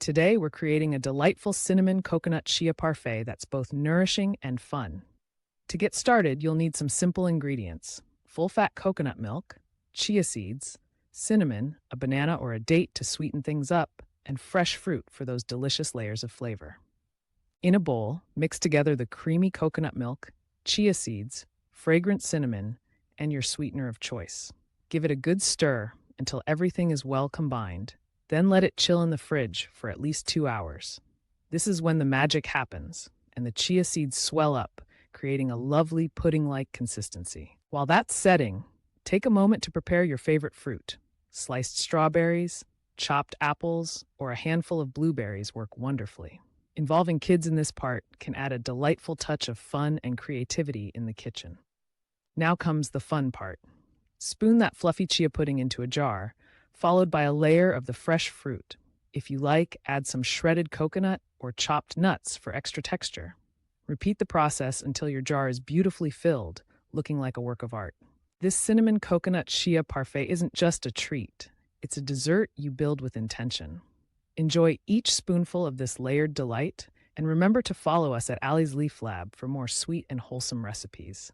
Today, we're creating a delightful cinnamon coconut chia parfait that's both nourishing and fun. To get started, you'll need some simple ingredients: full fat coconut milk, chia seeds, cinnamon, a banana or a date to sweeten things up, and fresh fruit for those delicious layers of flavor. In a bowl, mix together the creamy coconut milk, chia seeds, fragrant cinnamon, and your sweetener of choice. Give it a good stir until everything is well combined. Then let it chill in the fridge for at least 2 hours. This is when the magic happens and the chia seeds swell up, creating a lovely pudding-like consistency. While that's setting, take a moment to prepare your favorite fruit. Sliced strawberries, chopped apples, or a handful of blueberries work wonderfully. Involving kids in this part can add a delightful touch of fun and creativity in the kitchen. Now comes the fun part. Spoon that fluffy chia pudding into a jar, followed by a layer of the fresh fruit. If you like, add some shredded coconut or chopped nuts for extra texture. Repeat the process until your jar is beautifully filled, looking like a work of art. This cinnamon coconut chia parfait isn't just a treat. It's a dessert you build with intention. Enjoy each spoonful of this layered delight, and remember to follow us at Allie's Leaf Lab for more sweet and wholesome recipes.